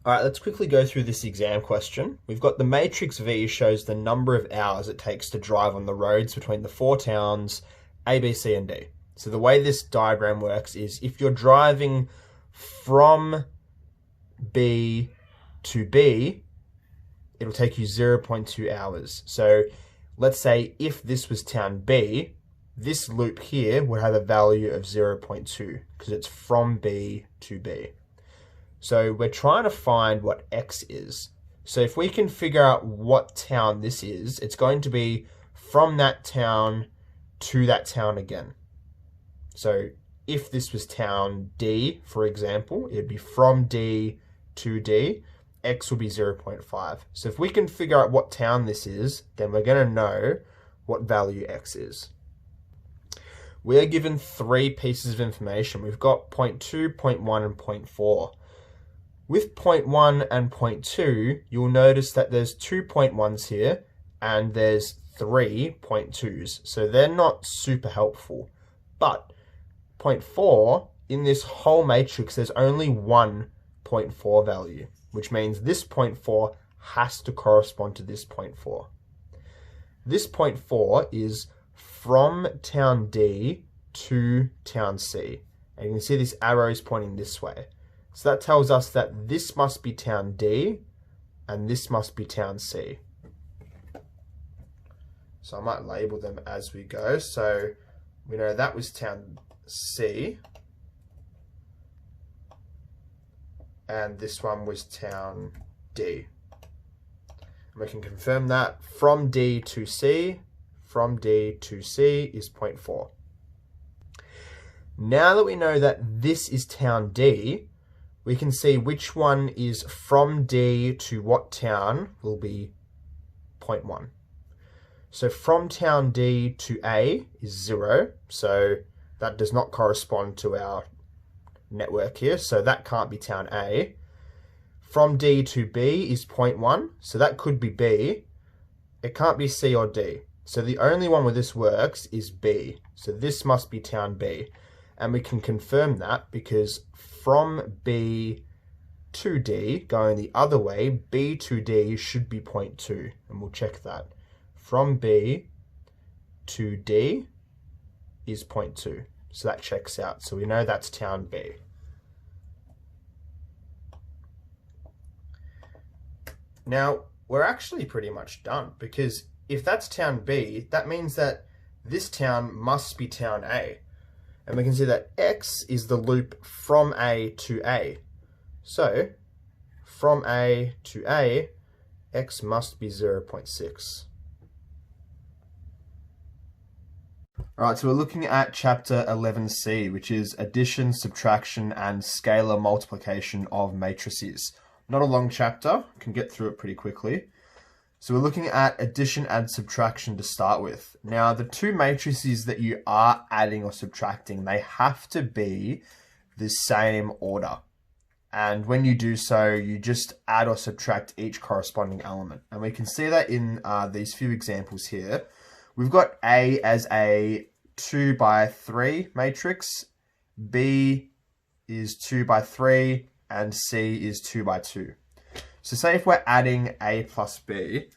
All right, let's quickly go through this exam question. We've got the matrix V shows the number of hours it takes to drive on the roads between the four towns A, B, C, and D. So the way this diagram works is if you're driving from B to B, it'll take you 0.2 hours. So let's say if this was town B, this loop here would have a value of 0.2 because it's from B to B. So we're trying to find what X is. So if we can figure out what town this is, it's going to be from that town to that town again. So if this was town D, for example, it'd be from D to D, X would be 0.5. So if we can figure out what town this is, then we're going to know what value X is. We are given three pieces of information. We've got 0.2, 0.1, and 0.4. With 0.1 and 0.2, you'll notice that there's 2 0.1s here and there's 3 0.2s. So they're not super helpful. But 0.4, in this whole matrix, there's only one 0.4 value, which means this 0.4 has to correspond to this 0.4. This 0.4 is from town D to town C. And you can see this arrow is pointing this way. So that tells us that this must be town D and this must be town C. So I might label them as we go. So we know that was town C and this one was town D. And we can confirm that from D to C, from D to C is 0.4. Now that we know that this is town D, we can see which one is from D to what town will be 0.1. So from town D to A is 0, so that does not correspond to our network here, so that can't be town A. From D to B is 0.1, so that could be B. It can't be C or D. So the only one where this works is B. So this must be town B. And we can confirm that because from B to D, going the other way, B to D should be 0.2. And we'll check that. From B to D is 0.2. So that checks out. So we know that's town B. Now, we're actually pretty much done because if that's town B, that means that this town must be town A. And we can see that X is the loop from A to A. So, from A to A, X must be 0.6. Alright, so we're looking at chapter 11C, which is addition, subtraction, and scalar multiplication of matrices. Not a long chapter, can get through it pretty quickly. So we're looking at addition and subtraction to start with. Now, the two matrices that you are adding or subtracting, they have to be the same order. And when you do so, you just add or subtract each corresponding element. And we can see that in these few examples here. We've got A as a 2 by 3 matrix, B is 2 by 3, and C is 2 by 2. So say if we're adding A plus B,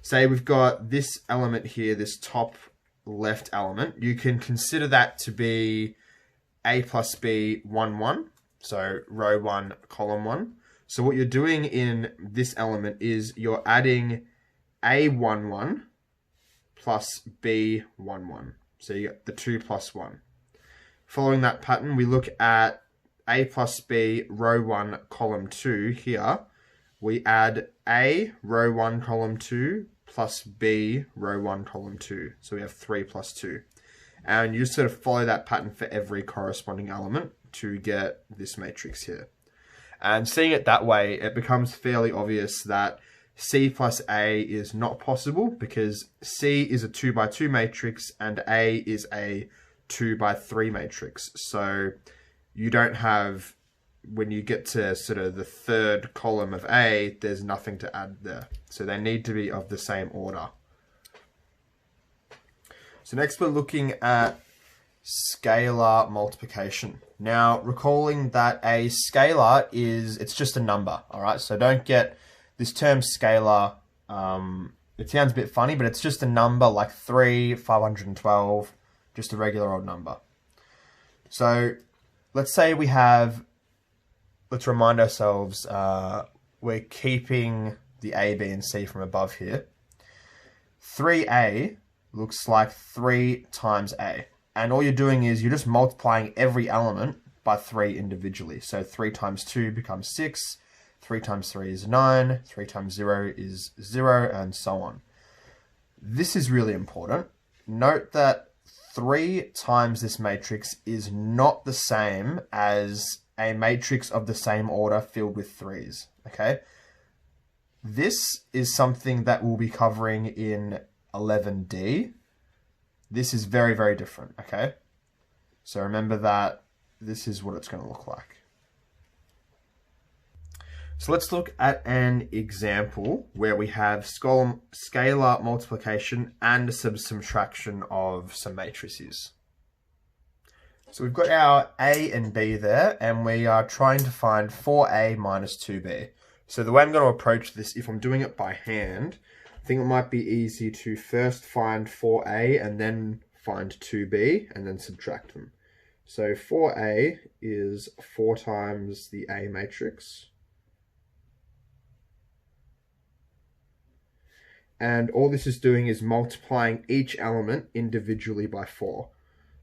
say we've got this element here, this top left element, you can consider that to be A plus B 1, 1. So row 1, column 1. So what you're doing in this element is you're adding A1, 1 plus B1, 1. So you get the 2 plus 1. Following that pattern, we look at A plus B, row 1, column 2 here. We add A, row 1, column 2, plus B, row 1, column 2. So we have 3 plus 2. And you sort of follow that pattern for every corresponding element to get this matrix here. And seeing it that way, it becomes fairly obvious that C plus A is not possible because C is a 2 by 2 matrix and A is a 2 by 3 matrix. So you don't have, when you get to sort of the third column of A, there's nothing to add there. So they need to be of the same order. So next we're looking at scalar multiplication. Now, recalling that a scalar it's just a number, all right? So don't get this term scalar, it sounds a bit funny, but it's just a number like 3, 512, just a regular old number. So let's say let's remind ourselves, we're keeping the A, B, and C from above here. 3A looks like 3 times A. And all you're doing is you're just multiplying every element by 3 individually. So 3 times 2 becomes 6, 3 times 3 is 9, 3 times 0 is 0, and so on. This is really important. Note that 3 times this matrix is not the same as a matrix of the same order filled with 3s, okay? This is something that we'll be covering in 11D. This is very, very different, okay? So remember that this is what it's going to look like. So let's look at an example where we have scalar multiplication and some subtraction of some matrices. So we've got our A and B there, and we are trying to find 4A minus 2B. So the way I'm going to approach this, if I'm doing it by hand, I think it might be easy to first find 4A and then find 2B and then subtract them. So 4A is 4 times the A matrix. And all this is doing is multiplying each element individually by 4.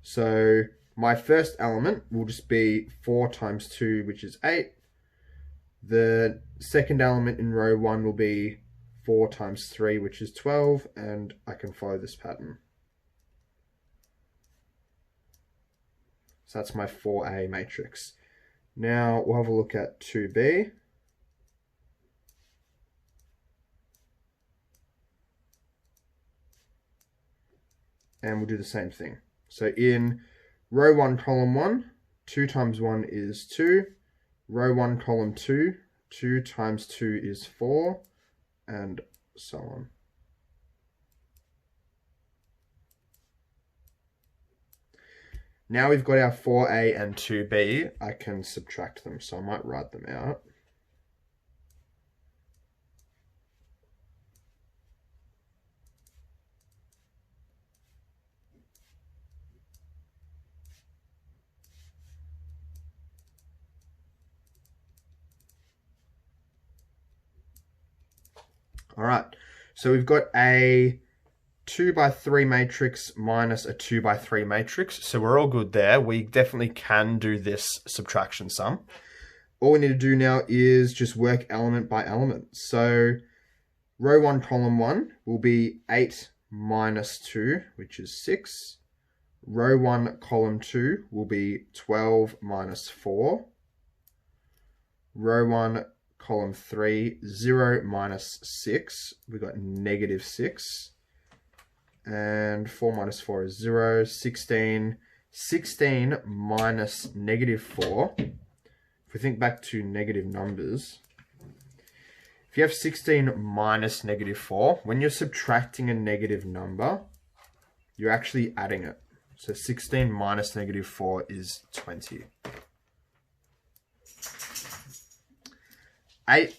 So my first element will just be 4 times 2, which is 8. The second element in row 1 will be 4 times 3, which is 12, and I can follow this pattern. So that's my 4A matrix. Now we'll have a look at 2B. And we'll do the same thing. So in row 1, column 1, 2 times 1 is 2. Row 1, column 2, 2 times 2 is 4, and so on. Now we've got our 4A and 2B, I can subtract them, so I might write them out. All right, so we've got a 2 by 3 matrix minus a 2 by 3 matrix. So we're all good there. We definitely can do this subtraction sum. All we need to do now is just work element by element. So row 1, column 1 will be 8 minus 2, which is 6. Row 1, column 2 will be 12 minus 4. Row 1, column 3, 0 minus 6. We've got negative 6. And 4 minus 4 is 0. 16. 16 minus negative 4. If we think back to negative numbers, if you have 16 minus negative 4, when you're subtracting a negative number, you're actually adding it. So 16 minus negative 4 is 20. 8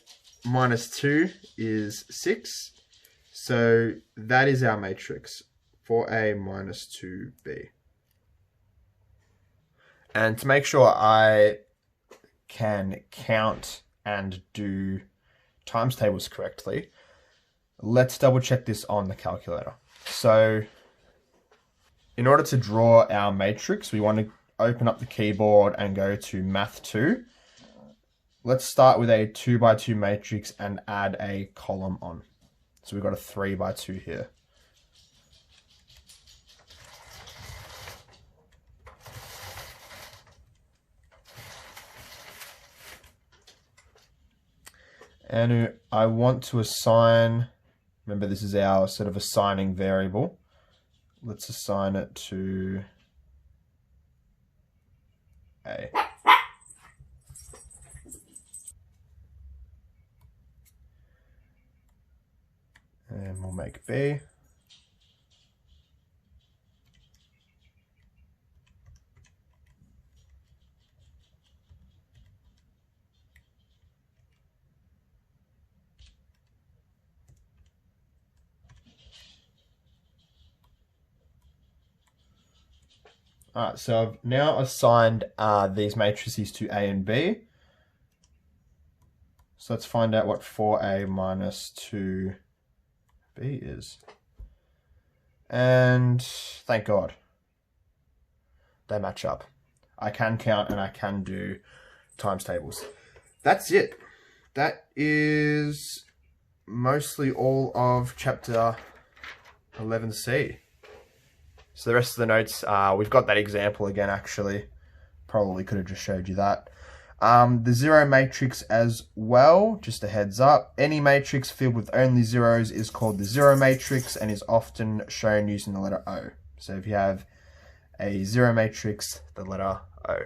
minus 2 is 6. So that is our matrix, 4A minus 2B. And to make sure I can count and do times tables correctly, let's double check this on the calculator. So in order to draw our matrix, we want to open up the keyboard and go to Math 2. Let's start with a 2 by 2 matrix and add a column on. So we've got a 3 by 2 here. And I want to assign, remember this is our sort of assigning variable. Let's assign it to A. And we'll make B. Alright, so I've now assigned these matrices to A and B. So let's find out what 4A minus 2B is. And thank God, they match up. I can count and I can do times tables. That's it. That is mostly all of chapter 11C. So the rest of the notes, we've got that example again, actually. Probably could have just showed you that. The zero matrix as well, just a heads up. Any matrix filled with only zeros is called the zero matrix and is often shown using the letter O. So if you have a zero matrix, the letter O.